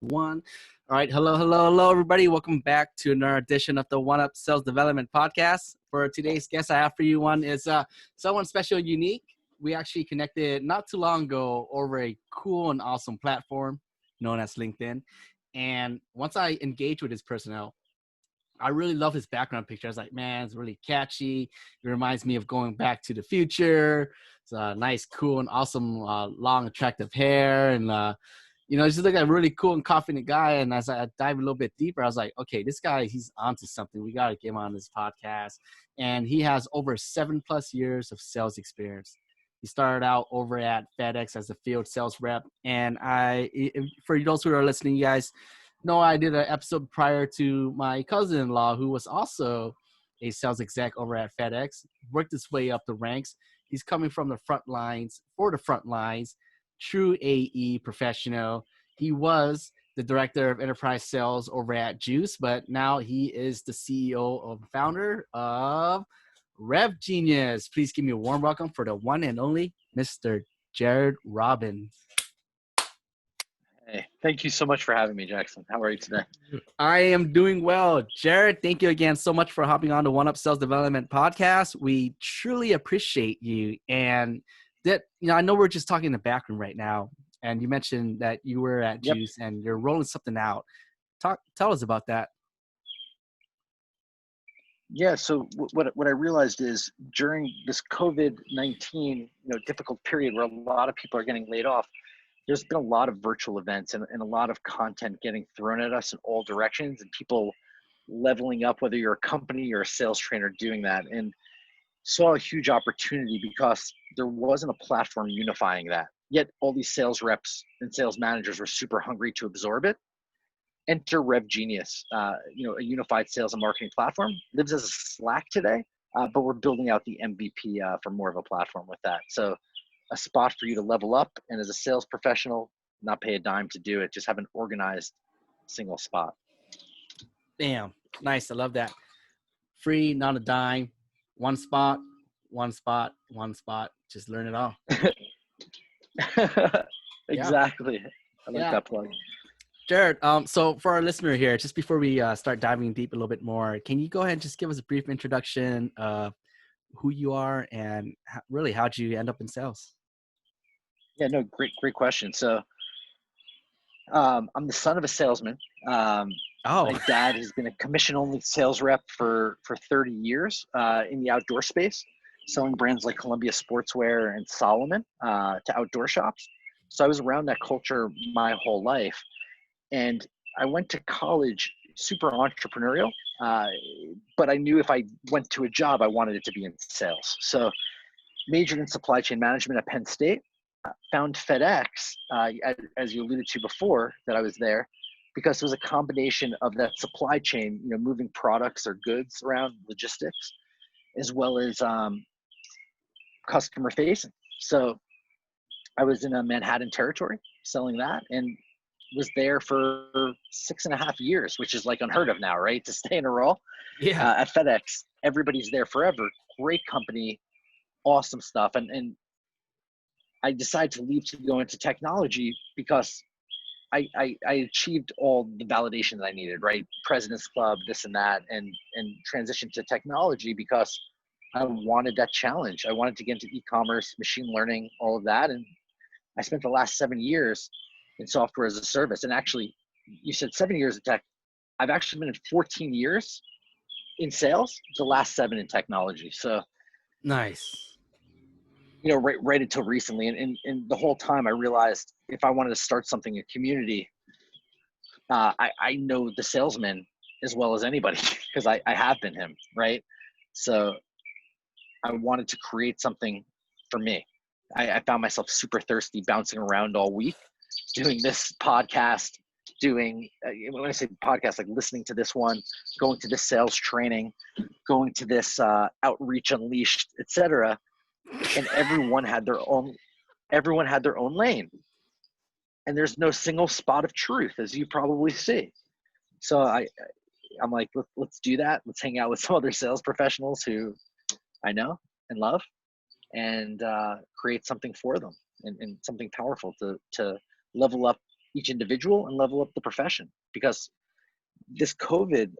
One. All right. Hello, everybody. Welcome back to another edition of the One Up Sales Development Podcast. For today's guest I have for you, one is someone special and unique. We actually connected not too long ago over a cool and awesome platform known as LinkedIn. And once I engaged with his personnel, I really love his background picture. I was like, man, it's really catchy. It reminds me of going back to the future. It's a nice, cool, and awesome, long, attractive hair. And, he's just like a really cool and confident guy. And as I dive a little bit deeper, I was like, okay, this guy, he's onto something. We got to get him on this podcast. And he has over 7+ years of sales experience. He started out over at FedEx as a field sales rep. And for those who are listening, you guys, no, I did an episode prior to my cousin-in-law, who was also a sales exec over at FedEx, worked his way up the ranks. He's coming from the front lines, true AE professional. He was the director of enterprise sales over at Juice, but now he is the CEO and founder of RevGenius. Please give me a warm welcome for the one and only Mr. Jared Robbins. Hey, thank you so much for having me, Jackson. How are you today? I am doing well. Jared, thank you again so much for hopping on the One Up Sales Development Podcast. We truly appreciate you. And that, I know we're just talking in the background right now, and you mentioned that you were at Juice and you're rolling something out. Tell us about that. Yeah, so what I realized is during this COVID-19 difficult period where a lot of people are getting laid off, there's been a lot of virtual events and a lot of content getting thrown at us in all directions, and people leveling up, whether you're a company or a sales trainer doing that, and saw a huge opportunity because there wasn't a platform unifying that. Yet all these sales reps and sales managers were super hungry to absorb it. Enter RevGenius, a unified sales and marketing platform. Lives as a Slack today, but we're building out the MVP for more of a platform with that. So a spot for you to level up, and as a sales professional, not pay a dime to do it, just have an organized single spot. Damn, nice. I love that. Free, not a dime, one spot. Just learn it all. Exactly. I like that plug. Jared, so for our listener here, just before we start diving deep a little bit more, can you go ahead and just give us a brief introduction of who you are and really how'd you end up in sales? Yeah, no, great question. So I'm the son of a salesman. My dad has been a commission-only sales rep for 30 years in the outdoor space, selling brands like Columbia Sportswear and Solomon to outdoor shops. So I was around that culture my whole life. And I went to college super entrepreneurial, but I knew if I went to a job, I wanted it to be in sales. So majored in supply chain management at Penn State, found FedEx, as you alluded to before, that I was there, because it was a combination of that supply chain, moving products or goods around, logistics, as well as customer facing. So I was in a Manhattan territory selling that, and was there for 6.5 years, which is like unheard of now, right? To stay in a role. Yeah. At FedEx, everybody's there forever. Great company, awesome stuff. And I decided to leave to go into technology because I achieved all the validation that I needed, right? President's Club, this and that, and transitioned to technology because I wanted that challenge. I wanted to get into e-commerce, machine learning, all of that. And I spent the last 7 years in software as a service. And actually, you said 7 years in tech. I've actually been in 14 years in sales, the last 7 in technology. So nice. Right until recently. And the whole time I realized if I wanted to start something in community, I know the salesman as well as anybody because I have been him, right? So I wanted to create something for me. I found myself super thirsty, bouncing around all week, doing this podcast, when I say podcast, like listening to this one, going to this sales training, going to this Outreach Unleashed, etc. And everyone had their own lane. And there's no single spot of truth, as you probably see. So I'm like, let's do that. Let's hang out with some other sales professionals who I know and love, and create something for them and something powerful to level up each individual and level up the profession, because this COVID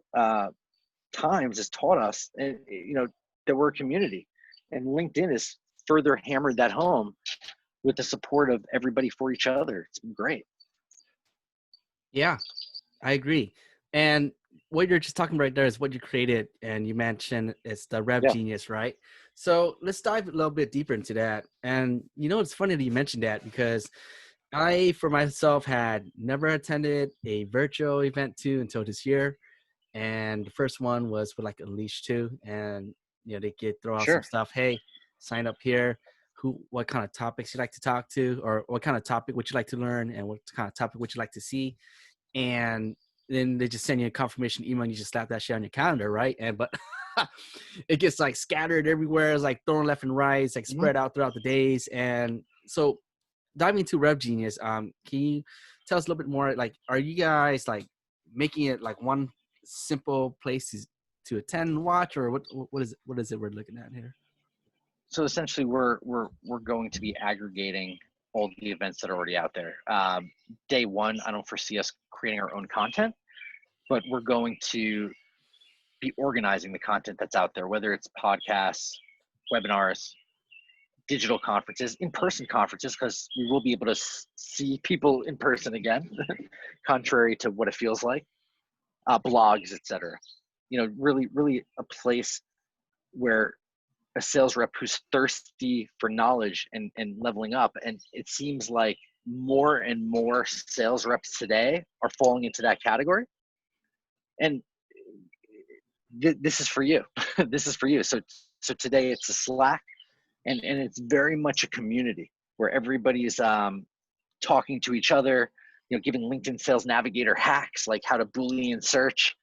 times has taught us, that we're a community, and LinkedIn has further hammered that home with the support of everybody for each other. It's been great. Yeah, I agree. And what you're just talking right there is what you created, and you mentioned it's the Yeah, RevGenius, right? So let's dive a little bit deeper into that. And it's funny that you mentioned that, because I, for myself, had never attended a virtual event too until this year. And the first one was with like Unleash too. And, they could throw out some sure. stuff. Hey, sign up here. What kind of topics you like to talk to, or what kind of topic would you like to learn, and what kind of topic would you like to see? And then they just send you a confirmation email, and you just slap that shit on your calendar, right? But it gets like scattered everywhere. It's like thrown left and right. It's like Mhm. spread out throughout the days. And so diving into RevGenius, can you tell us a little bit more? Like, are you guys like making it like one simple place to attend and watch, or what is it we're looking at here? So essentially, we're going to be aggregating all the events that are already out there. Day one, I don't foresee us creating our own content, but we're going to be organizing the content that's out there, whether it's podcasts, webinars, digital conferences, in-person conferences, because we will be able to see people in person again, contrary to what it feels like, blogs, etc. Really, really a place where a sales rep who's thirsty for knowledge and leveling up. And it seems like more and more sales reps today are falling into that category. And this is for you. This is for you. So today it's a Slack, and it's very much a community where everybody's talking to each other, giving LinkedIn Sales Navigator hacks, like how to Boolean search,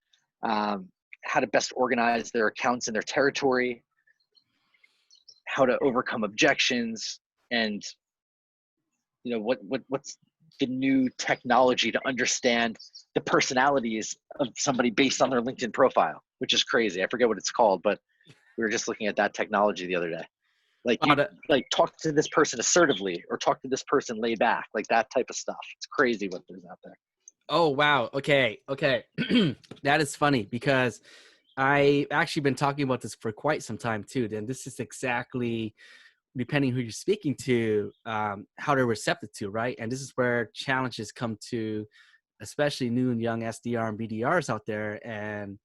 how to best organize their accounts in their territory, how to overcome objections, and what's the new technology to understand the personalities of somebody based on their LinkedIn profile, which is crazy. I forget what it's called, but we were just looking at that technology the other day. Like Oh, like talk to this person assertively, or talk to this person laid back, like that type of stuff. It's crazy what there's out there. oh wow. Okay. That is funny, because I've actually been talking about this for quite some time too. And this is exactly, depending who you're speaking to, how they're receptive to, right? And this is where challenges come to, especially new and young SDR and BDRs out there. And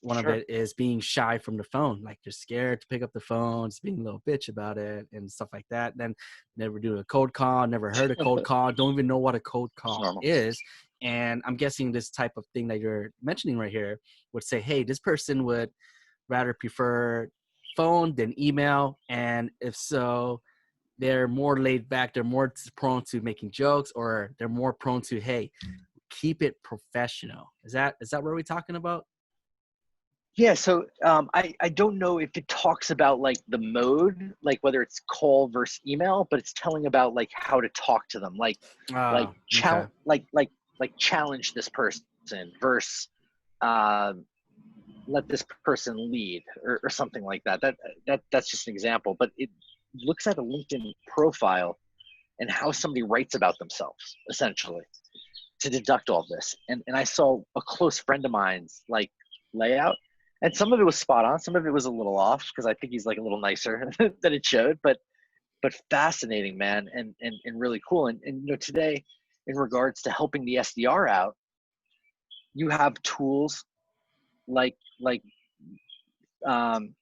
one of Sure. it is being shy from the phone. Like, you're scared to pick up the phone, just being a little bitch about it and stuff like that. Then never do a cold call, never heard a cold call, don't even know what a cold It's call normal. is. And I'm guessing this type of thing that you're mentioning right here would say, hey, this person would rather prefer phone than email. And if so, they're more laid back, they're more prone to making jokes, or they're more prone to, hey, keep it professional. Is that what we're talking about? Yeah, so I don't know if it talks about like the mode, like whether it's call versus email, but it's telling about like how to talk to them, like Oh, okay. like challenge this person versus uh, let this person lead, or something like that. That's just an example, but it looks at a LinkedIn profile and how somebody writes about themselves, essentially, to deduct all this. And I saw a close friend of mine's like layout, and some of it was spot on, some of it was a little off, because I think he's like a little nicer than it showed, but fascinating, man, and really cool. And today, in regards to helping the SDR out, you have tools like um,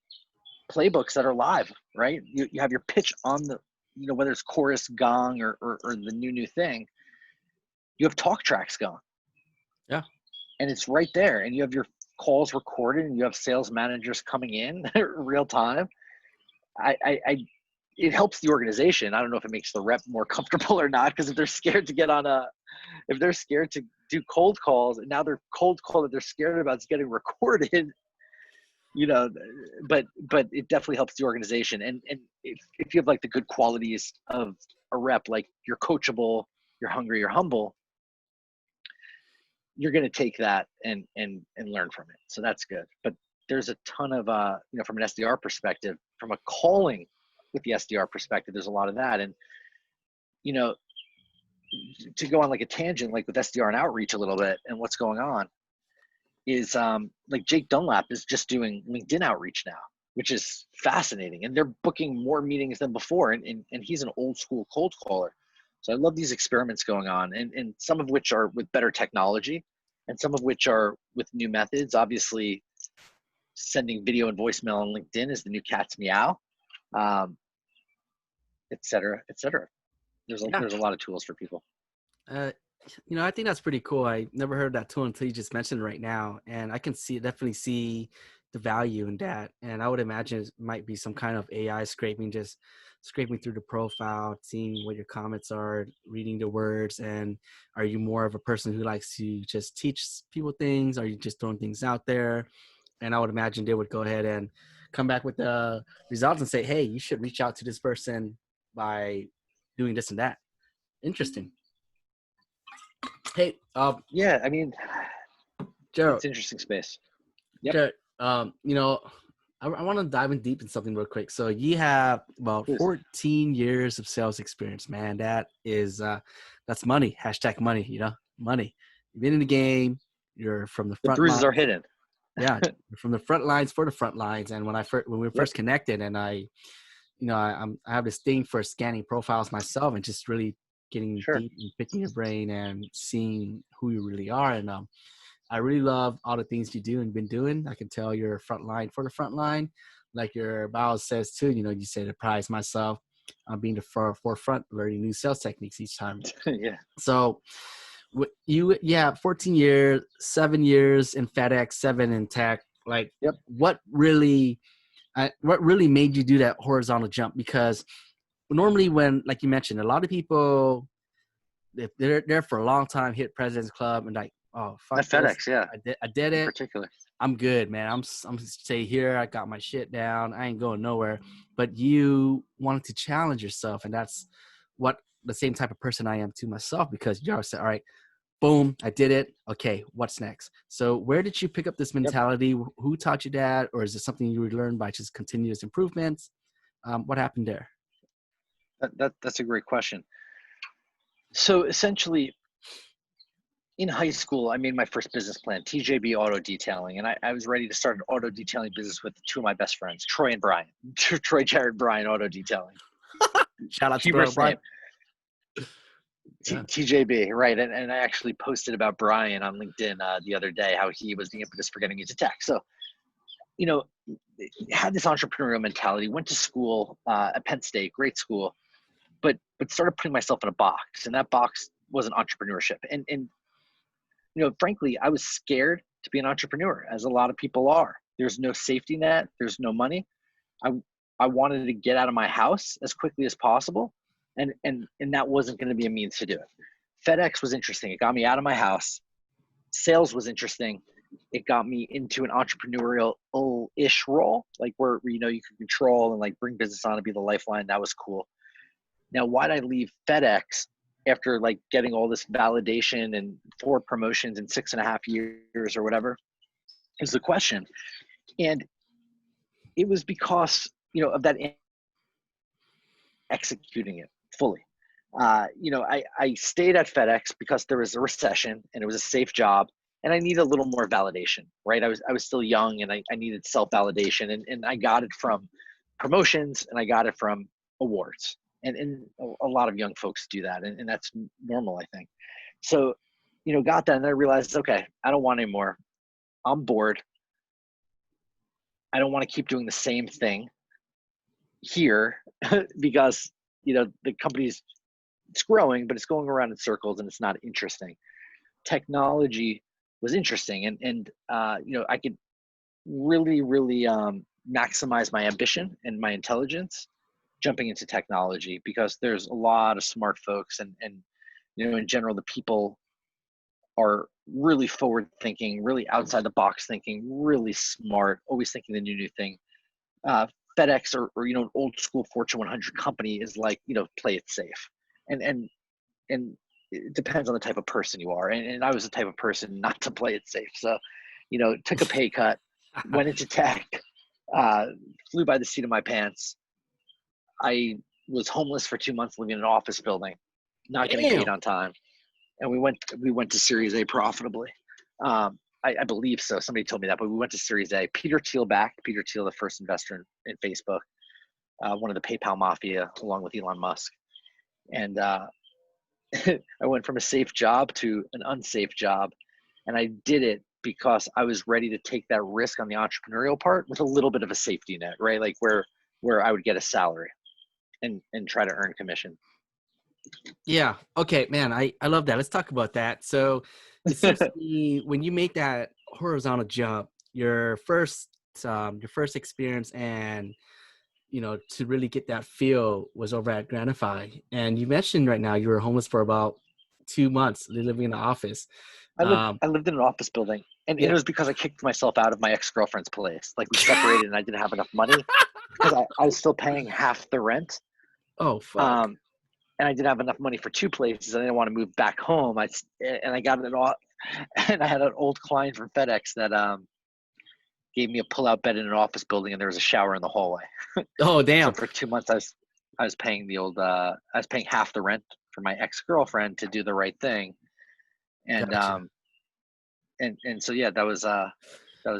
playbooks that are live, right? You have your pitch on the, whether it's chorus, gong, or the new thing. You have talk tracks going, Yeah. and it's right there, and you have your calls recorded, and you have sales managers coming in real time. I it helps the organization. I don't know if it makes the rep more comfortable or not, because if they're scared to get on if they're scared to do cold calls, and now their cold call that they're scared about is getting recorded, but it definitely helps the organization. And if you have like the good qualities of a rep, like you're coachable, you're hungry, you're humble, you're going to take that and learn from it. So that's good. But there's a ton of from an SDR perspective, from a calling with the SDR perspective, there's a lot of that. And to go on like a tangent, like with SDR and outreach a little bit and what's going on is like Jake Dunlap is just doing LinkedIn outreach now, which is fascinating. And they're booking more meetings than before. And he's an old school cold caller. So I love these experiments going on, and some of which are with better technology and some of which are with new methods. Obviously, sending video and voicemail on LinkedIn is the new cat's meow, et cetera, et cetera. There's a lot of tools for people. I think that's pretty cool. I never heard that tool until you just mentioned it right now. And I can definitely see the value in that. And I would imagine it might be some kind of AI scraping through the profile, seeing what your comments are, reading the words. And are you more of a person who likes to just teach people things? Are you just throwing things out there? And I would imagine they would go ahead and come back with the results and say, hey, you should reach out to this person by doing this and that. Interesting. Hey, yeah, I mean, Gerald, it's interesting space. Yep. Gerald, I want to dive in deep in something real quick. So you have about 14 years of sales experience, man. That is, that's money. Hashtag money, money. You've been in the game. You're from the front. The bruises lines. Are hidden. Yeah. You're from the front lines for the front lines. And when we first connected, and I have this thing for scanning profiles myself and just really getting deep and picking your brain and seeing who you really are. And I really love all the things you do and been doing. I can tell you're front line for the front line. Like your bio says too, you say to prize myself on being the forefront, learning new sales techniques each time. Yeah. So 14 years, 7 years in FedEx, 7 in tech. Like what really made you do that horizontal jump? Because normally when, like you mentioned, a lot of people, if they're there for a long time, hit President's Club and like, oh, fuck at FedEx, this. I did it. Particular. I'm good, man. I'm stay here. I got my shit down. I ain't going nowhere. But you wanted to challenge yourself, and that's what the same type of person I am to myself, because you always say, all right, boom, I did it. Okay, what's next? So where did you pick up this mentality? Who taught you that? Or is it something you learned by just continuous improvements? What happened there? That's a great question. So essentially, in high school, I made my first business plan, TJB Auto Detailing, and I was ready to start an auto detailing business with two of my best friends, Troy and Brian. Troy, Jared, Brian Auto Detailing. Shout out to Brian. TJB, right? And I actually posted about Brian on LinkedIn the other day, how he was the impetus for getting into tech. So, had this entrepreneurial mentality. Went to school at Penn State, great school, but started putting myself in a box, and that box wasn't entrepreneurship. And frankly, I was scared to be an entrepreneur, as a lot of people are. There's no safety net. There's no money. I wanted to get out of my house as quickly as possible. And that wasn't going to be a means to do it. FedEx was interesting. It got me out of my house. Sales was interesting. It got me into an entrepreneurial-ish role, like where you can control and like bring business on and be the lifeline. That was cool. Now, why'd I leave FedEx after like getting all this validation and 4 promotions in 6.5 years or whatever is the question. And it was because, of that executing it fully. I stayed at FedEx because there was a recession and it was a safe job and I needed a little more validation, right? I was still young and I needed self-validation and I got it from promotions and I got it from awards. And a lot of young folks do that. And that's normal, I think. So, got that and I realized, okay, I don't want any more. I'm bored. I don't want to keep doing the same thing here because, the company's, it's growing, but it's going around in circles and it's not interesting. Technology was interesting. And I could really, really maximize my ambition and my intelligence jumping into technology because there's a lot of smart folks and in general, the people are really forward thinking, really outside the box thinking, really smart, always thinking the new thing. FedEx or an old school Fortune 100 company is like, play it safe. And it depends on the type of person you are. And I was the type of person not to play it safe. So, took a pay cut, went into tech, flew by the seat of my pants. I was homeless for 2 months living in an office building. not getting paid on time. And we went to Series A profitably. I believe so. Somebody told me that, but we went to Series A. Peter Thiel, the first investor in Facebook, one of the PayPal mafia, along with Elon Musk. And I went from a safe job to an unsafe job. And I did it because I was ready to take that risk on the entrepreneurial part with a little bit of a safety net, right? Like where I would get a salary and try to earn commission. Yeah. Okay, man. I love that. Let's talk about that. So it seems to me when you make that horizontal jump, your first experience and, to really get that feel was over at Granify. And you mentioned right now you were homeless for about 2 months, living in the office. I lived in an office building, and Yeah. it was because I kicked myself out of my ex-girlfriend's place. Like, we separated and I didn't have enough money because I was still paying half the rent. Oh, fuck. And I didn't have enough money for 2 places. I didn't want to move back home. I had an old client from FedEx that gave me a pull-out bed in an office building, and there was a shower in the hallway. Oh, damn. So for 2 months, I was paying half the rent for my ex-girlfriend to do the right thing. And Gotcha. and so yeah, that was an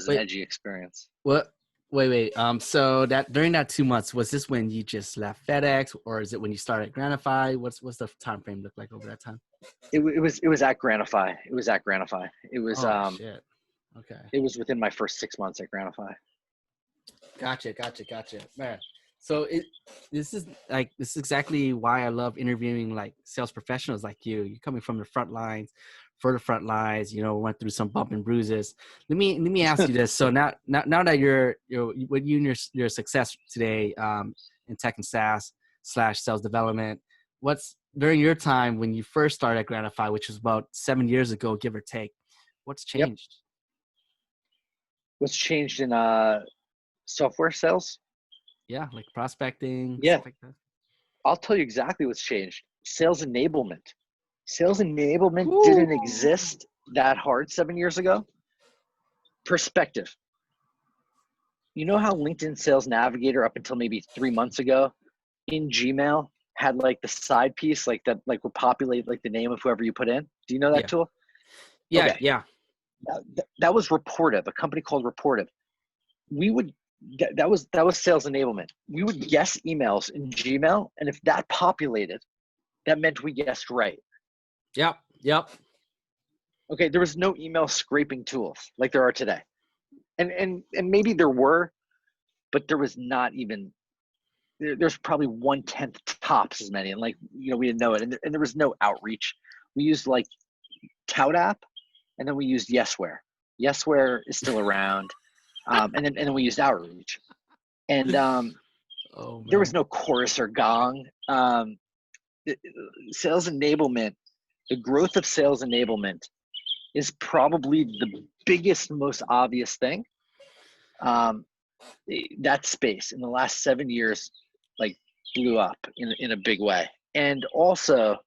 edgy experience. What? Wait. So that during that 2 months, was this when you just left FedEx, or is it when you started Granify? What's the time frame look like over that time? It was at Granify. It was at Granify. It was Shit. Okay. It was within my first 6 months at Granify. Gotcha, man. So this is exactly why I love interviewing like sales professionals like you. You're coming from the front lines, went through some bump and bruises. Let me ask you this. So now that you're your success today in tech and SaaS / sales development, what's during your time when you first started at Granify, which was about 7 years ago, give or take, what's changed? Yep. What's changed in software sales? Yeah, like prospecting, Yeah. stuff like that. I'll tell you exactly what's changed. Sales enablement. Sales enablement didn't exist that hard 7 years ago. Perspective. You know how LinkedIn Sales Navigator up until maybe 3 months ago in Gmail had like the side piece like that, like would populate like the name of whoever you put in? Do you know that tool? Yeah, okay. yeah. That was Reportive, a company called Reportive. That was sales enablement. We would guess emails in Gmail, and if that populated, that meant we guessed right. Yep. Okay, there was no email scraping tools like there are today. And maybe there were, but there was not even, there's probably 1/10 tops as many. And like, we didn't know it. And there was no outreach. We used like Tout App, and then we used Yesware. Yesware is still around. And then we used Outreach. And there was no Chorus or Gong. Sales enablement, the growth of sales enablement is probably the biggest, most obvious thing. That space in the last 7 years, like, blew up in a big way. And also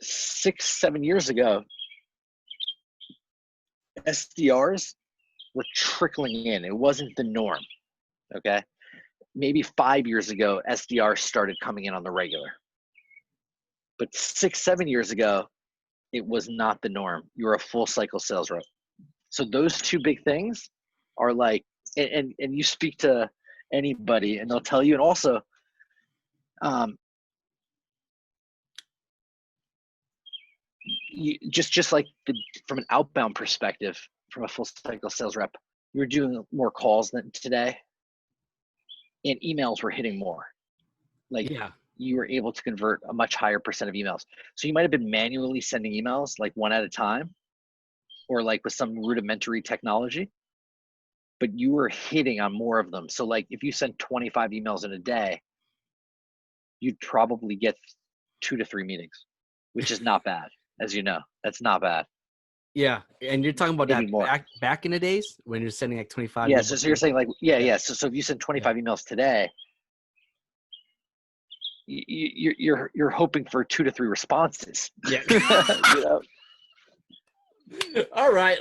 6-7 years ago, SDRs were trickling in. It wasn't the norm. Okay. Maybe 5 years ago, SDRs started coming in on the regular. But 6-7 years ago, it was not the norm. You were a full cycle sales rep. So those two big things are like, and you speak to anybody and they'll tell you, and also, just like from an outbound perspective, from a full cycle sales rep, you were doing more calls than today, and emails were hitting more. Like, you were able to convert a much higher percent of emails. So you might have been manually sending emails like one at a time, or like with some rudimentary technology, but you were hitting on more of them. So like if you sent 25 emails in a day, you'd probably get 2 to 3 meetings, which is not bad. As you know, that's not bad. Yeah. And you're talking about maybe that back in the days when you're sending like 25. Yeah. So you're saying like, yeah. So if you send 25 emails today, you're hoping for 2 to 3 responses. Yeah. You know? All right.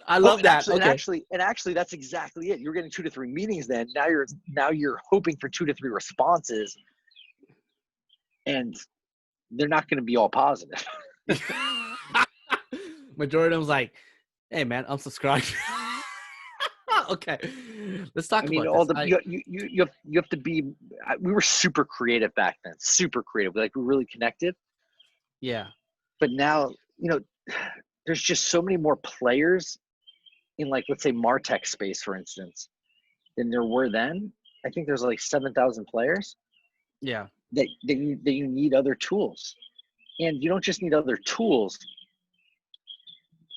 I love that. Actually, that's exactly it. You're getting 2 to 3 meetings then. Now you're hoping for 2 to 3 responses. and they're not going to be all positive. Majority of them's like, hey man, unsubscribe. Okay, let's talk I mean, about all this. the you have to be. We were super creative back then, super creative. Like we really connected. Yeah, But now, there's just so many more players in, like, let's say MarTech space, for instance, than there were then. I think there's like 7,000 players yeah, that you need other tools, and you don't just need other tools.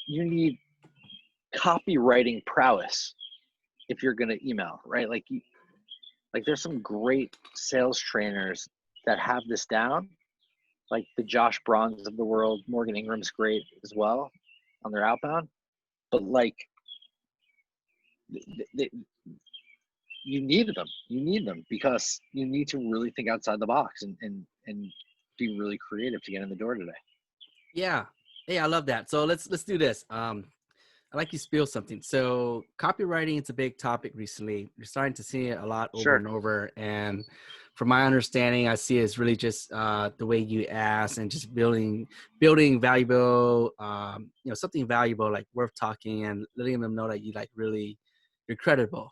You need copywriting prowess if you're going to email, right? Like there's some great sales trainers that have this down, like the Josh Brons of the world. Morgan Ingram's great as well on their outbound, but like you need them. You need them because you need to really think outside the box and be really creative to get in the door today. yeah. Hey, I love that. So let's do this. I like you spill something. So copywriting, it's a big topic recently. You're starting to see it a lot over Sure. and over. And from my understanding, I see it's really just the way you ask and just building valuable, something valuable, like worth talking, and letting them know that you you're credible,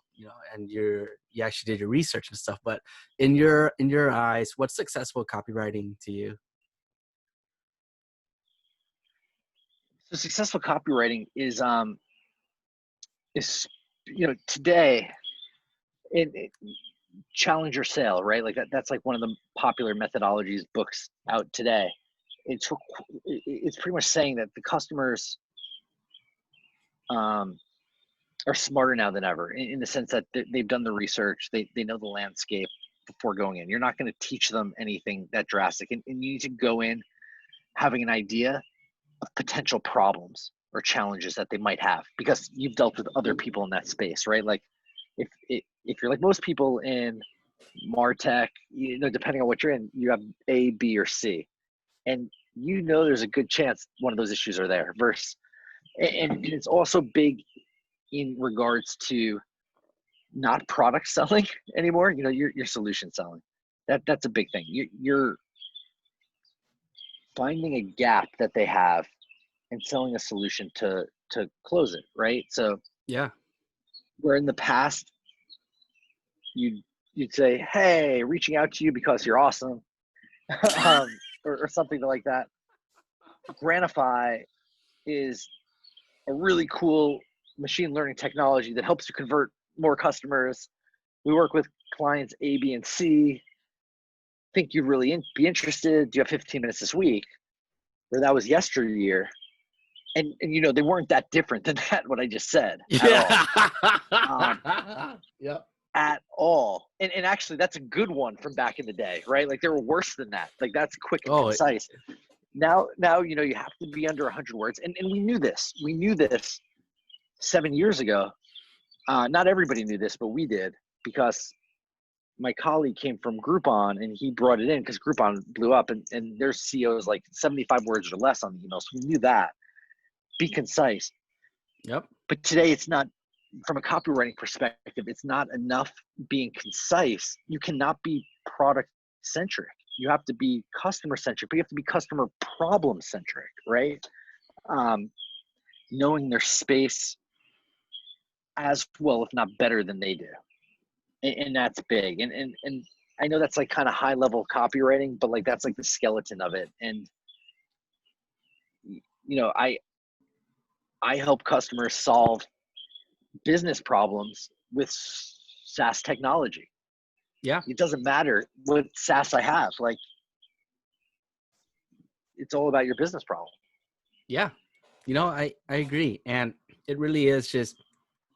and you actually did your research and stuff. But in your eyes, what's successful copywriting to you? So successful copywriting is today it challenger sale, right? Like that's like one of the popular methodologies books out today. It's pretty much saying that the customers are smarter now than ever in the sense that they've done the research, they know the landscape before going in. You're not going to teach them anything that drastic, and you need to go in having an idea of potential problems or challenges that they might have because you've dealt with other people in that space, right? Like if you're like most people in MarTech, depending on what you're in, you have A, B, or C, and there's a good chance one of those issues are there. And it's also big in regards to not product selling anymore. You're solution selling. That's a big thing. You're finding a gap that they have and selling a solution to close it, right? So Yeah. where in the past you'd say, hey, reaching out to you because you're awesome, or something like that. Granify is a really cool machine learning technology that helps you convert more customers. We work with clients A, B, and C. Think you'd really be interested. Do you have 15 minutes this week? Where that was yesteryear. And they weren't that different than that, what I just said, at all. Yep. At all. And actually, that's a good one from back in the day, right? Like, they were worse than that. Like, that's quick and concise. Now, you have to be under 100 words. And we knew this. We knew this 7 years ago. Not everybody knew this, but we did, because my colleague came from Groupon and he brought it in because Groupon blew up, and their CEO is like 75 words or less on the email. So we knew that. Be concise. Yep. But today it's not, from a copywriting perspective, it's not enough being concise. You cannot be product centric. You have to be customer centric, but you have to be customer problem centric, right? Knowing their space as well, if not better than they do. And that's big. And I know that's like kind of high level copywriting, but like that's like the skeleton of it. And I help customers solve business problems with SaaS technology. Yeah. It doesn't matter what SaaS I have. Like, it's all about your business problem. Yeah. I agree. And it really is just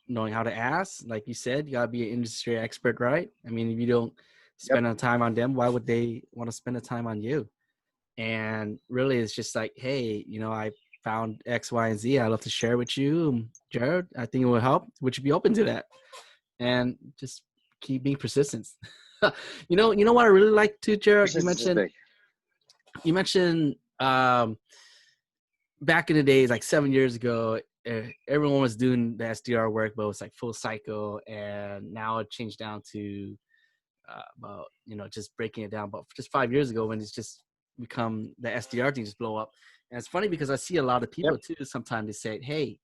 knowing how to ask. Like you said, you gotta be an industry expert, right? I mean, if you don't spend the time on them, why would they want to spend the time on you? And really, it's just like, hey, I found X, Y, and Z. I'd love to share with you, Jared. I think it will help. Would you be open to that? And just keep being persistent. You know what I really like too, Jared? You mentioned back in the days, like 7 years ago, everyone was doing the SDR work, but it was like full cycle. And now it changed down to about, just breaking it down. But just 5 years ago, when it's just become the SDR thing just blow up. And it's funny because I see a lot of people too, sometimes they say, hey,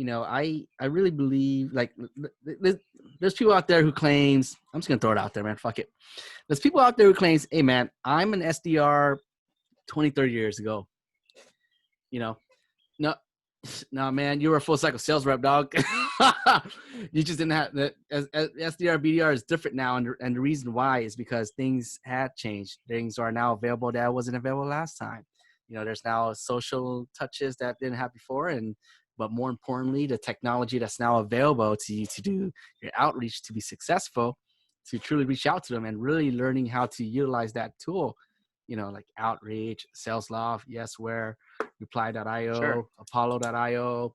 I really believe, like, there's people out there who claims, I'm just going to throw it out there, man. Fuck it. There's people out there who claims, hey man, I'm an SDR 20, 30 years ago. No, no, man, you were a full cycle sales rep, dog. You just didn't have that. As SDR, BDR is different now. And the reason why is because things had changed. Things are now available that wasn't available last time. There's now social touches that didn't have before. But more importantly, the technology that's now available to you to do your outreach to be successful, to truly reach out to them and really learning how to utilize that tool, like Outreach, SalesLoft, Yesware, Reply.io, Sure. Apollo.io,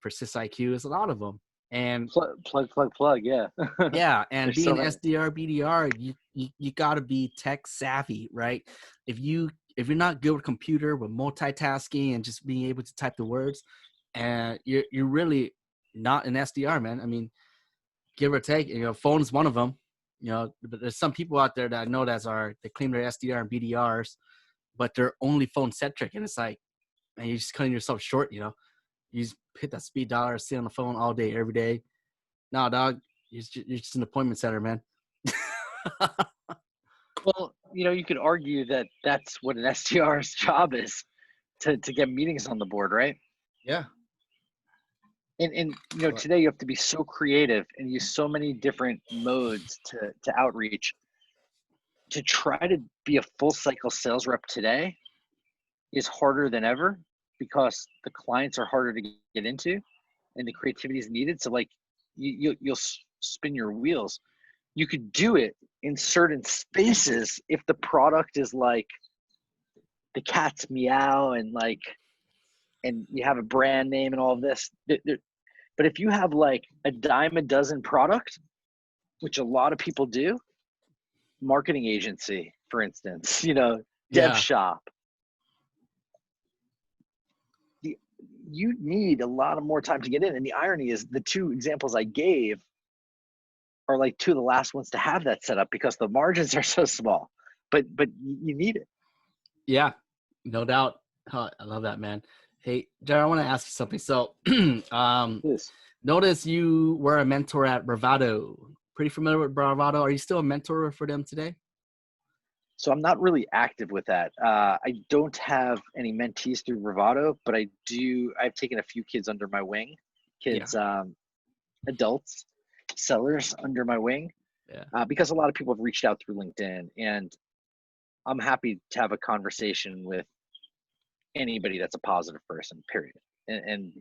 Persist IQ. There's a lot of them. And plug. Yeah. yeah. And There's being so many. SDR, BDR, you got to be tech savvy, right? If you're not good with computer, with multitasking and just being able to type the words, and you're really not an SDR, man. I mean, give or take, phone is one of them. But there's some people out there that I know they claim they're SDR and BDRs, but they're only phone centric. And it's like, man, you're just cutting yourself short. You just hit that speed dialer, sit on the phone all day, every day. No, dog, you're just an appointment setter, man. Well, you could argue that that's what an SDR's job is, to get meetings on the board, right? Yeah. And today you have to be so creative and use so many different modes to outreach. To try to be a full cycle sales rep today is harder than ever, because the clients are harder to get into and the creativity is needed. So like you'll spin your wheels. You could do it in certain spaces if the product is like the cat's meow and you have a brand name and all of this. But if you have like a dime a dozen product, which a lot of people do, marketing agency, for instance, dev shop, you need a lot of more time to get in. And the irony is the two examples I gave are like two of the last ones to have that set up, because the margins are so small, but you need it. Yeah, no doubt. Oh, I love that, man. Hey, Jared, I want to ask you something. So, notice you were a mentor at Bravado. Pretty familiar with Bravado. Are you still a mentor for them today? So I'm not really active with that. I don't have any mentees through Bravado, but I've taken a few kids under my wing, adults, sellers under my wing, because a lot of people have reached out through LinkedIn, and I'm happy to have a conversation with anybody that's a positive person, period. And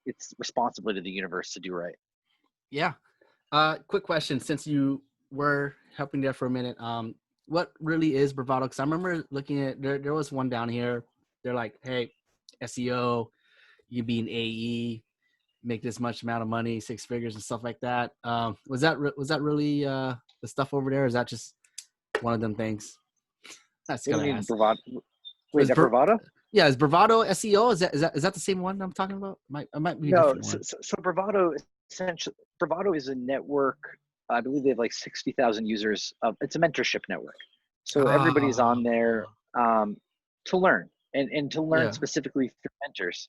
it's responsibility to the universe to do right. Yeah. Quick question, since you were helping there for a minute, what really is Bravado? Because I remember looking at, there was one down here. They're like, hey, SEO, you be an AE, make this much amount of money, 6 figures and stuff like that. Was that really the stuff over there? Or is that just one of them things? That's What do you gonna mean, ask. Bravado? Wait, that Bravado? Yeah, is Bravado SEO? Is that the same one I'm talking about? It might be a different one. So Bravado, essentially, Bravado is a network. I believe they have like 60,000 users. It's a mentorship network. So everybody's on there to learn and to learn specifically through mentors.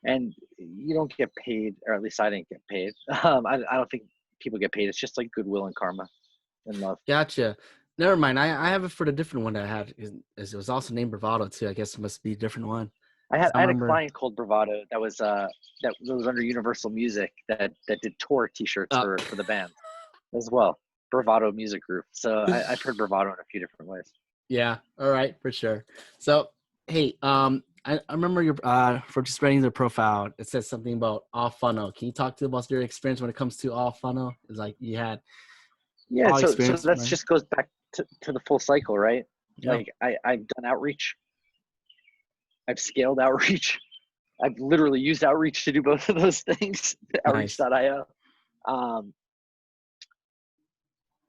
And you don't get paid, or at least I didn't get paid. I don't think people get paid. It's just like goodwill and karma and love. Gotcha. Never mind. I have it for the different one that I had. It was also named Bravado too. I guess it must be a different one. I had a client called Bravado that was under Universal Music that did tour T-shirts for the band as well. Bravado Music Group. So I've heard Bravado in a few different ways. Yeah. All right. For sure. So, hey, I remember your for just reading the profile, it says something about off funnel. Can you talk to about your experience when it comes to off funnel? It's like you had so that just goes back to the full cycle, right? Yeah. Like I've done outreach. I've scaled outreach. I've literally used outreach to do both of those things. Nice. Outreach.io.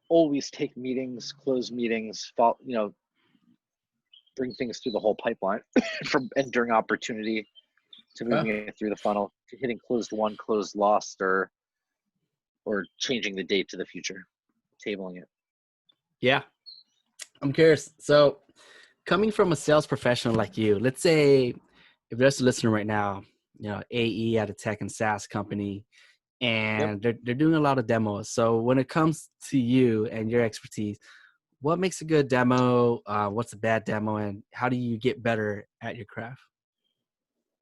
Always take meetings, close meetings, bring things through the whole pipeline from entering opportunity to moving it through the funnel to hitting closed won, closed lost, or changing the date to the future. tabling it. Yeah. I'm curious. So coming from a sales professional like you, let's say if there's a listener right now, AE at a tech and SaaS company, Yep. and they're doing a lot of demos. So when it comes to you and your expertise, what makes a good demo? What's a bad demo? And how do you get better at your craft?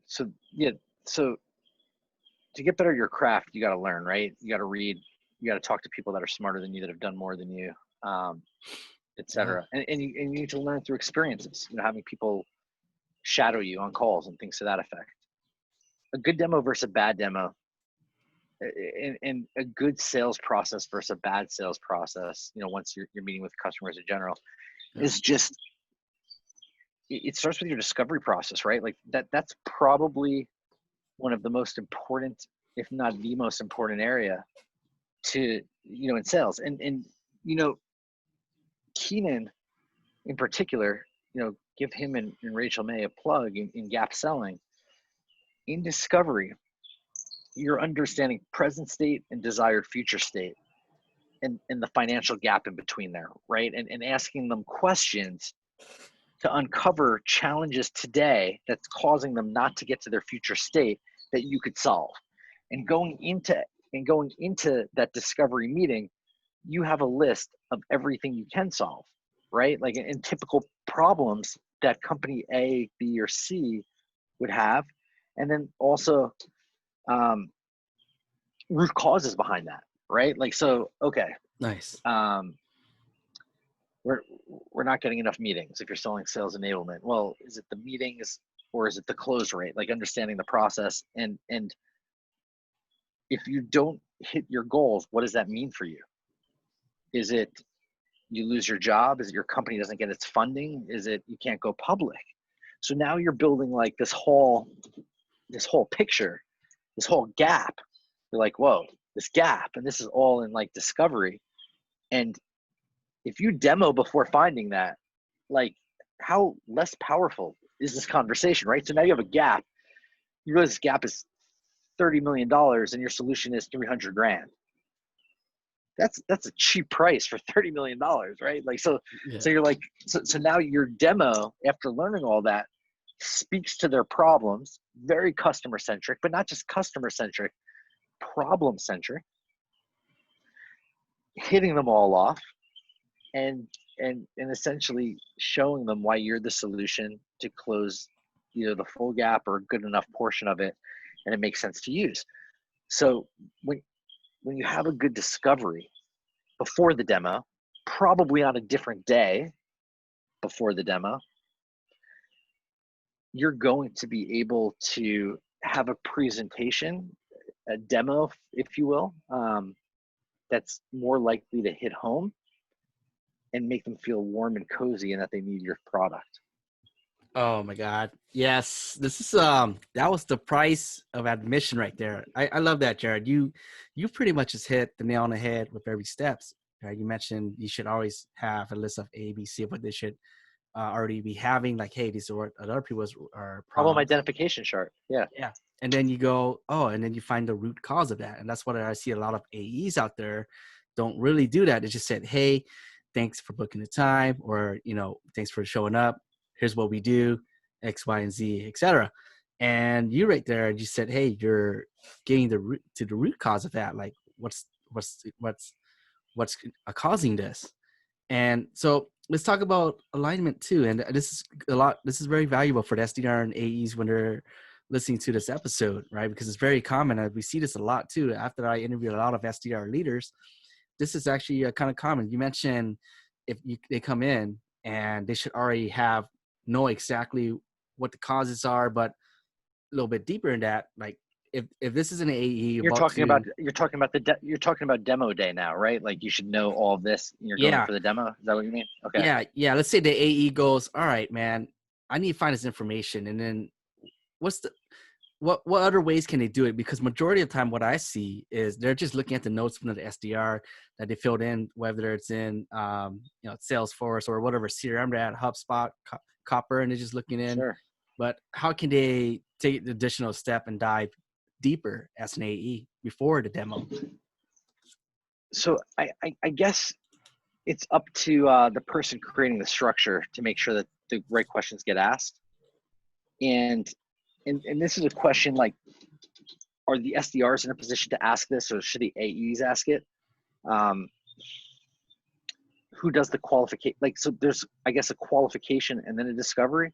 So yeah, so to get better at your craft, you got to learn, right? You got to read, you got to talk to people that are smarter than you, that have done more than you, et Yeah. cetera. And you need to learn through experiences, having people shadow you on calls and things to that effect. A good demo versus a bad demo, and a good sales process versus a bad sales process, once you're meeting with customers in general, is just, it starts with your discovery process, right? Like that's probably one of the most important, if not the most important area to, in sales. And Keenan in particular, give him and Rachel May a plug in gap selling. In discovery, you're understanding present state and desired future state, and the financial gap in between there, right? And asking them questions to uncover challenges today that's causing them not to get to their future state that you could solve. And going into that discovery meeting, you have a list of everything you can solve, right? Like in typical problems that company A, B, or C would have, and then also root causes behind that, right? Like, so, okay. Nice. We're not getting enough meetings if you're selling sales enablement. Well, is it the meetings or is it the close rate? Like understanding the process, and if you don't hit your goals, what does that mean for you? Is it you lose your job? Is it your company doesn't get its funding? Is it you can't go public? So now you're building like this whole picture, this whole gap. You're like, whoa, this gap, and this is all in like discovery. And if you demo before finding that, like how less powerful is this conversation, right? So now you have a gap. You realize this gap is $30 million and your solution is 300 grand. That's a cheap price for $30 million, right? Like, so you're like, so now your demo, after learning all that, speaks to their problems, very customer centric, but not just customer centric, problem centric, hitting them all off, and essentially showing them why you're the solution to close either the full gap or a good enough portion of it, and it makes sense to use. So when you have a good discovery before the demo, probably on a different day before the demo, you're going to be able to have a presentation, a demo, if you will, that's more likely to hit home and make them feel warm and cozy and that they need your product. Oh my God. Yes. This is that was the price of admission right there. I love that, Jared. You pretty much just hit the nail on the head with every steps. Right? You mentioned you should always have a list of A, B, C of what they should already be having. Like, hey, these are what other people's are Problem problems. identification chart. Yeah. Yeah. And then you go, and then you find the root cause of that. And that's what I see a lot of AEs out there don't really do that. They just said, hey, thanks for booking the time, or, thanks for showing up. Here's what we do, X, Y, and Z, etc. And you right there, you said, hey, you're getting the root cause of that. Like what's causing this? And so let's talk about alignment too. And this is very valuable for the SDR and AEs when they're listening to this episode, right? Because it's very common. We see this a lot too. After I interviewed a lot of SDR leaders, this is actually kind of common. You mentioned they come in and they should already know exactly what the causes are, but a little bit deeper in that, like if this is an AE, you're talking about demo day now, right? Like you should know all this. And you're going for the demo. Is that what you mean? Okay. Yeah. Let's say the AE goes, all right, man, I need to find this information, and then what other ways can they do it? Because majority of the time, what I see is they're just looking at the notes from the SDR that they filled in, whether it's in Salesforce or whatever CRM they're at, HubSpot, Copper, and they're just looking in. Sure. But how can they take the additional step and dive deeper as an AE before the demo? So I guess it's up to the person creating the structure to make sure that the right questions get asked. And this is a question like, are the SDRs in a position to ask this, or should the AEs ask it? Who does the qualification? Like, so there's, I guess, a qualification and then a discovery.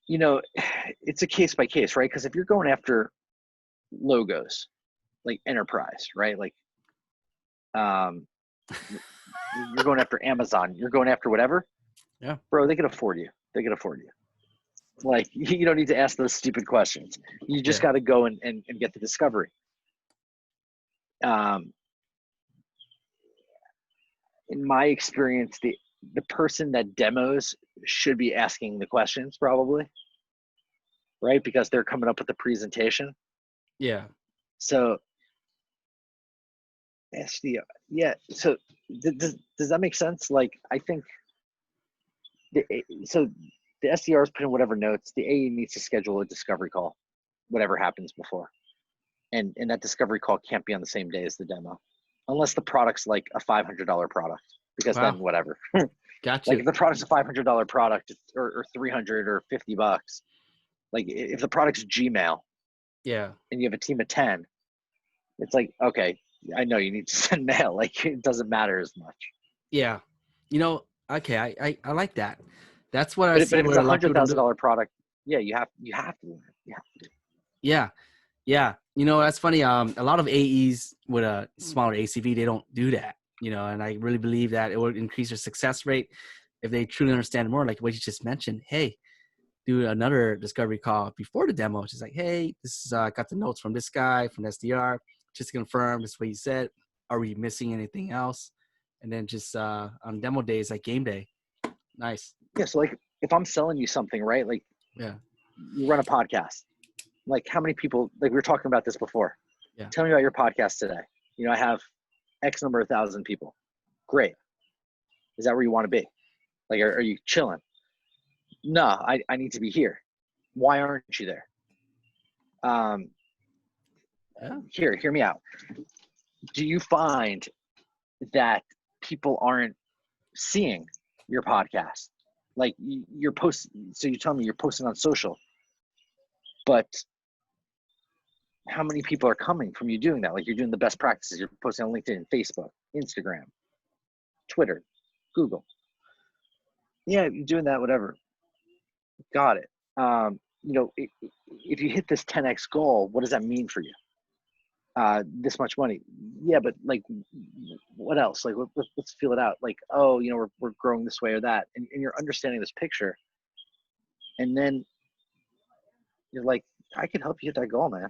You know, it's a case by case, right? Because if you're going after logos, like enterprise, right? Like, you're going after Amazon, you're going after whatever. Yeah, bro, they can afford you. They can afford you. Like, you don't need to ask those stupid questions. You just got to go and get the discovery. In my experience, the person that demos should be asking the questions probably, right? Because they're coming up with the presentation. Yeah. So SDR, yeah. So does that make sense? Like, I think so the SDRs put in whatever notes, the AE needs to schedule a discovery call, whatever happens before. And that discovery call can't be on the same day as the demo, unless the product's like a $500 product, because then whatever. Gotcha. Like, if the product's a $500 product, or 300 or $50, like if the product's Gmail, and you have a team of 10, it's like, okay, I know you need to send mail. Like, it doesn't matter as much. Yeah. You know, okay, I like that. That's what I But see. if it's a $100,000 product, yeah, you have to learn. Yeah. Yeah. You know, that's funny. A lot of AEs with a smaller ACV, they don't do that, you know, and I really believe that it would increase their success rate if they truly understand more, like what you just mentioned. Hey, do another discovery call before the demo. Just like, hey, this is, got the notes from this guy, from SDR, just to confirm this is what he said. Are we missing anything else? And then just on demo days, like game day. Nice. Yeah. So, like, if I'm selling you something, right? Like, you run a podcast. Like, how many people, like, we were talking about this before. Yeah. Tell me about your podcast today. You know, I have X number of thousand people. Great. Is that where you want to be? Like, are you chilling? No, I need to be here. Why aren't you there? Hear me out. Do you find that people aren't seeing your podcast? Like, you're posting, so you tell me you're posting on social, but how many people are coming from you doing that? Like, you're doing the best practices. You're posting on LinkedIn, Facebook, Instagram, Twitter, Google. Yeah, you're doing that, whatever. Got it. You know, if you hit this 10x goal, what does that mean for you? This much money. Yeah, but like, what else? Like, let's feel it out. Like, oh, you know, we're growing this way or that, and you're understanding this picture, and then you're like, I can help you hit that goal, man.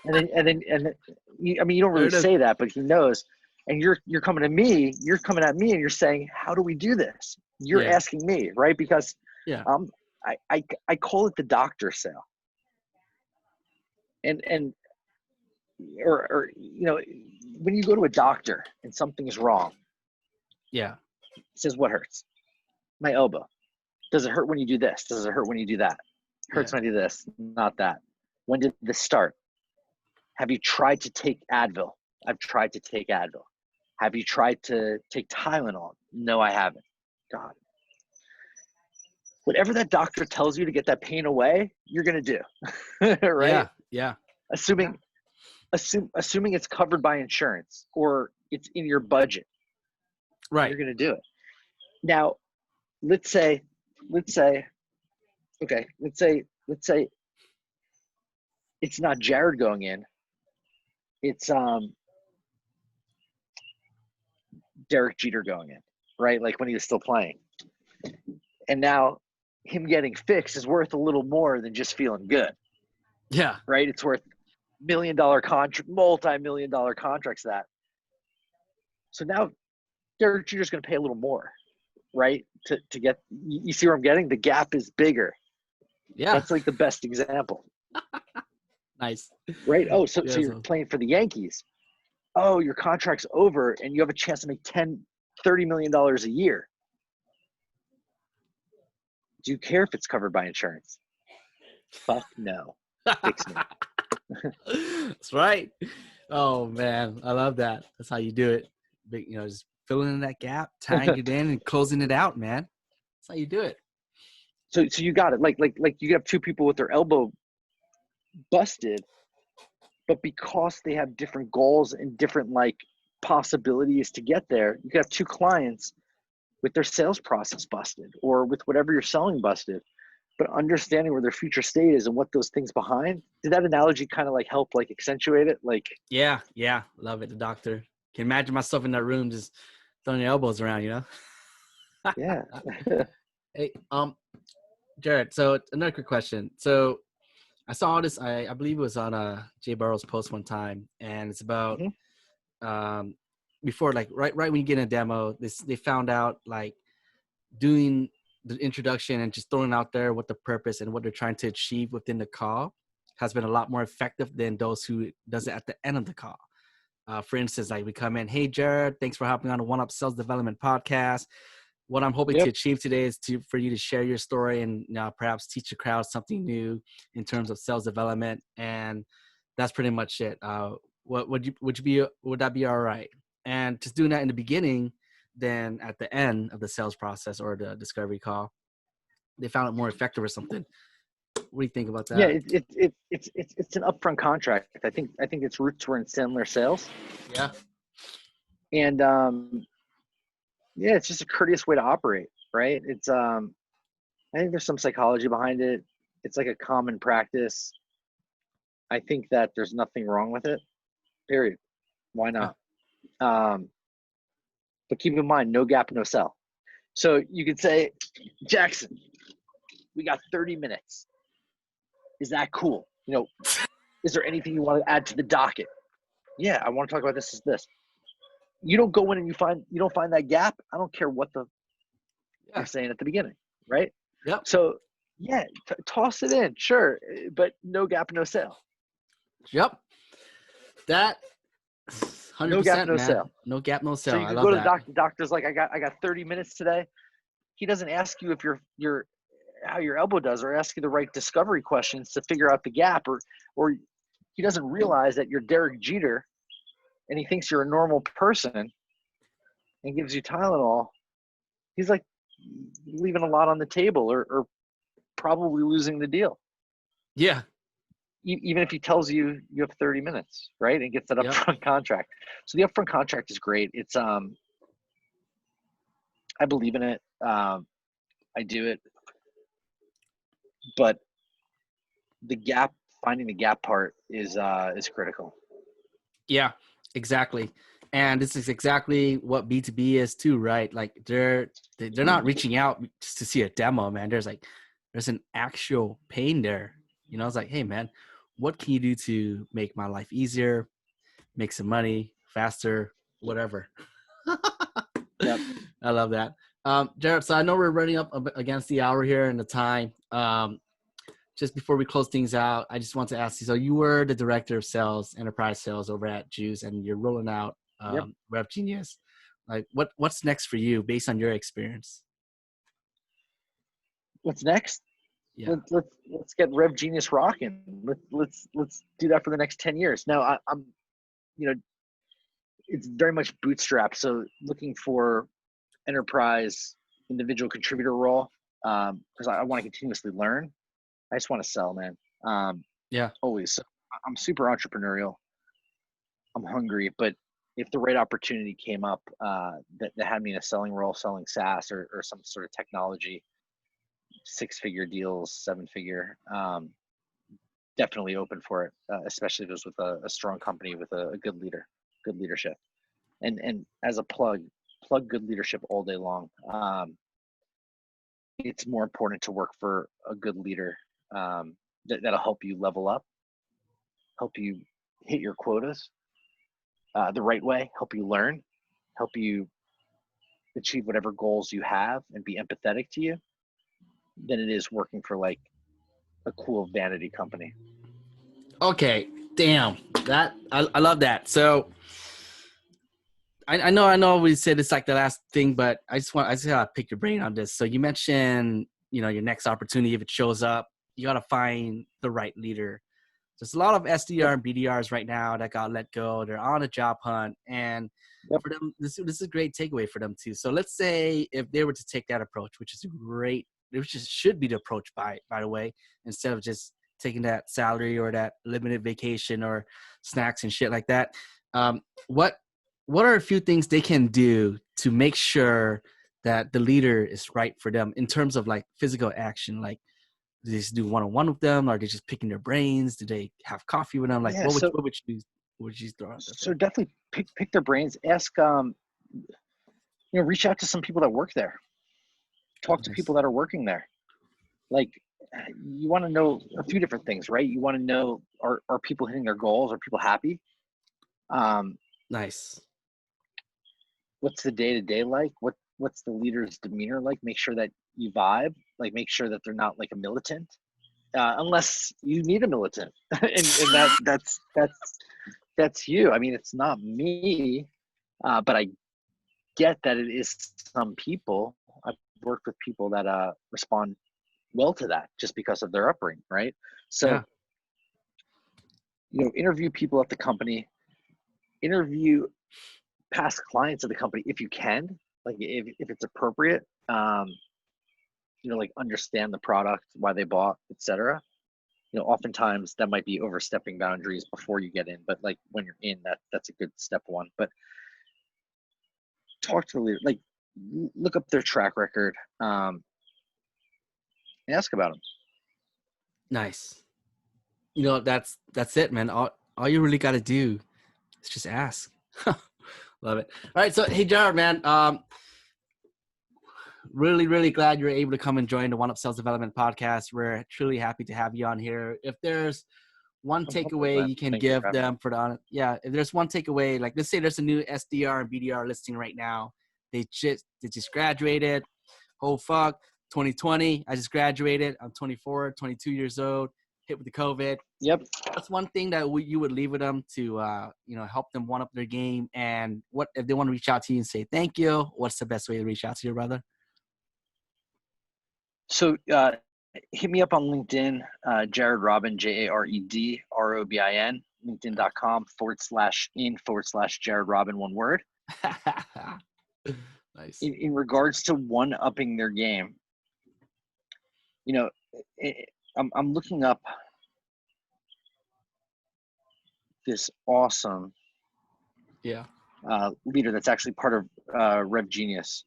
and then I mean, you don't really say that, but he knows. And you're coming to me. You're coming at me, and you're saying, how do we do this? You're asking me, right? Because I call it the doctor sale. Or you know, when you go to a doctor and something is wrong, it says, what hurts? My elbow. Does it hurt when you do this? Does it hurt when you do that? Hurts when I do this, not that. When did this start? Have you tried to take Advil? I've tried to take Advil. Have you tried to take Tylenol? No, I haven't. God. Whatever that doctor tells you to get that pain away, you're gonna do. Right? Yeah. Assuming it's covered by insurance or it's in your budget. Right. You're gonna do it. Now, let's say it's not Jared going in. It's Derek Jeter going in, right? Like, when he was still playing. And now him getting fixed is worth a little more than just feeling good. Yeah. Right? It's worth multi-million-dollar contracts that. So now Derek Jeter's going to pay a little more, right? To get, you see where I'm getting? The gap is bigger. Yeah. That's like the best example. Nice. Right? Oh, so you're playing for the Yankees. Oh, your contract's over and you have a chance to make $30 million a year. Do you care if it's covered by insurance? Fuck no. Fix me. That's right. Oh man, I love that. That's how you do it. Big, just filling in that gap, tying it in, and closing it out, man. That's how you do it. So you got it. Like you have two people with their elbow busted, but because they have different goals and different like possibilities to get there, you have two clients with their sales process busted or with whatever you're selling busted, but understanding where their future state is and what those things behind. Did that analogy kind of like help like accentuate it? Like, Yeah, love it. The doctor. Can imagine myself in that room just throwing your elbows around, yeah. Hey, Jared. So another quick question. So I saw this. I believe it was on Jay Burrow's post one time, and it's about before, like right when you get in a demo, they found out like doing the introduction and just throwing out there what the purpose and what they're trying to achieve within the call has been a lot more effective than those who does it at the end of the call. For instance, like we come in, hey Jared, thanks for hopping on the One Up Sales Development podcast. What I'm hoping to achieve today is for you to share your story and perhaps teach the crowd something new in terms of sales development, and that's pretty much it. Would that be all right? And just doing that in the beginning, then at the end of the sales process or the discovery call, they found it more effective or something. What do you think about that? Yeah, it's an upfront contract. I think its roots were in Sandler sales. Yeah. And yeah, it's just a courteous way to operate, right? It's I think there's some psychology behind it. It's like a common practice. I think that there's nothing wrong with it. Period. Why not? But keep in mind, no gap, no sell. So you could say, Jackson, we got 30 minutes. Is that cool? Is there anything you want to add to the docket? Yeah, I want to talk about this. You don't go in and you don't find that gap. I don't care what you're saying at the beginning, right? Yep. So yeah, toss it in, sure, but no gap, no sale. Yep. That 100%, no gap, no man. sale. No gap, no sale. So you can go to the doctor's like, I got 30 minutes today. He doesn't ask you if you're how your elbow does, or ask you the right discovery questions to figure out the gap, or he doesn't realize that you're Derek Jeter and he thinks you're a normal person and gives you Tylenol. He's like leaving a lot on the table or probably losing the deal. Yeah. Even if he tells you you have 30 minutes, right? And gets that upfront contract. So the upfront contract is great. It's I believe in it. I do it. But finding the gap part is critical. Yeah, exactly. And this is exactly what B2B is too, right? Like they're not reaching out just to see a demo, man. There's an actual pain there. It's like, hey man, what can you do to make my life easier, make some money faster, whatever. Yep. I love that. Jared, so I know we're running up against the hour here and the time. Just before we close things out, I just want to ask you, so you were the director of sales, enterprise sales over at Juice, and you're rolling out RevGenius. Like what's next for you based on your experience? What's next? Yeah. Let's get RevGenius rocking. Let's do that for the next 10 years. Now I'm it's very much bootstrapped. So looking for enterprise individual contributor role, because I want to continuously learn. I just want to sell, man. Always. So I'm super entrepreneurial. I'm hungry, but if the right opportunity came up that had me in a selling role, selling SaaS or some sort of technology, 6-figure deals, 7-figure, definitely open for it, especially if it was with a strong company with a good leadership. And as a plug good leadership all day long. It's more important to work for a good leader that'll help you level up, help you hit your quotas the right way, help you learn, help you achieve whatever goals you have and be empathetic to you, than it is working for like a cool vanity company. Okay. Damn. That I love that. So I know we said it's like the last thing, but I just gotta pick your brain on this. So you mentioned, your next opportunity, if it shows up, you gotta find the right leader. there's a lot of SDR and BDRs right now that got let go. They're on a job hunt, and Yep. for them, this is a great takeaway for them too. So let's say if they were to take that approach, which is great, which should be the approach by the way, instead of just taking that salary or that limited vacation or snacks and shit like that. What are a few things they can do to make sure that the leader is right for them in terms of like physical action? Like, do they just do one-on-one with them, or are they just picking their brains? Do they have coffee with them? Like, Yeah. what So would you throw out there for so them? definitely pick their brains. Ask reach out to some people that work there. Talk to Nice. people that are working there. Like, you want to know a few different things, right? You want to know, are people hitting their goals? Are people happy? Nice. What's the day-to-day like? What's the leader's demeanor like? Make sure that you vibe. Like, make sure that they're not like a militant, unless you need a militant, and that's you. I mean, it's not me, but I get that it is some people. I've worked with people that respond well to that just because of their upbringing, right? So, yeah. Interview people at the company, interview past clients of the company if you can, like if it's appropriate, like understand the product, why they bought, etc. Oftentimes that might be overstepping boundaries before you get in, but like when you're in, that's a good step one. But talk to the leader, like look up their track record, ask about them. Nice. That's it, man. All you really got to do is just ask. Love it. All right. So, hey, Jared, man, really, really glad you're able to come and join the One Up Sales Development podcast. We're truly happy to have you on here. If there's one takeaway you can give them if there's one takeaway, like let's say there's a new SDR and BDR listing right now. They just graduated. Oh, fuck. 2020. I just graduated. I'm 24, 22 years old, hit with the COVID. Yep. That's one thing that you would leave with them to, help them one up their game. And what if they want to reach out to you and say thank you? What's the best way to reach out to your brother? So hit me up on LinkedIn, Jared Robin, JaredRobin, LinkedIn.com/in/Jared Robin, one word. Nice. In regards to one-upping their game, I'm looking up this awesome leader that's actually part of RevGenius.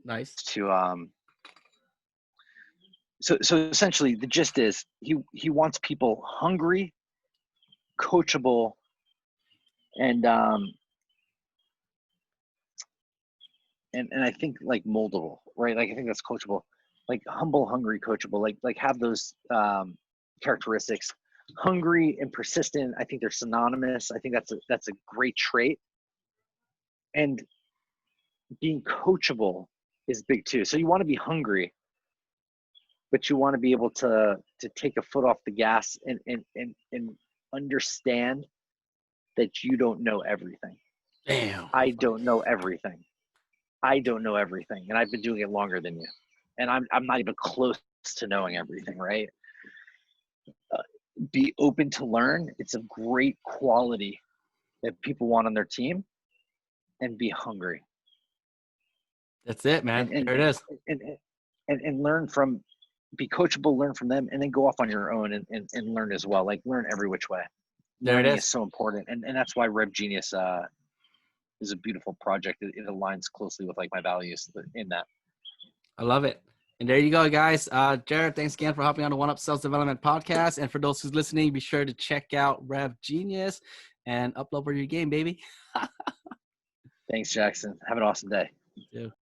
Nice. So essentially the gist is he wants people hungry, coachable, and I think like moldable, right? Like I think that's coachable, like humble, hungry, coachable, like have those characteristics. Hungry and persistent, I think they're synonymous. I think that's a great trait. And being coachable is big too. So you want to be hungry, but you want to be able to take a foot off the gas and understand that you don't know everything. Damn. I don't know everything. And I've been doing it longer than you. And I'm not even close to knowing everything, right? Be open to learn. It's a great quality that people want on their team. And be hungry. That's it, man. There it is. And learn from, be coachable, learn from them, and then go off on your own and learn as well. Like learn every which way. Learning is so important. And that's why RevGenius is a beautiful project. It aligns closely with like my values in that. I love it. And there you go, guys. Jared, thanks again for hopping on the One Up Sales Development podcast. And for those who's listening, be sure to check out RevGenius and upload your game, baby. Thanks, Jackson. Have an awesome day. You too.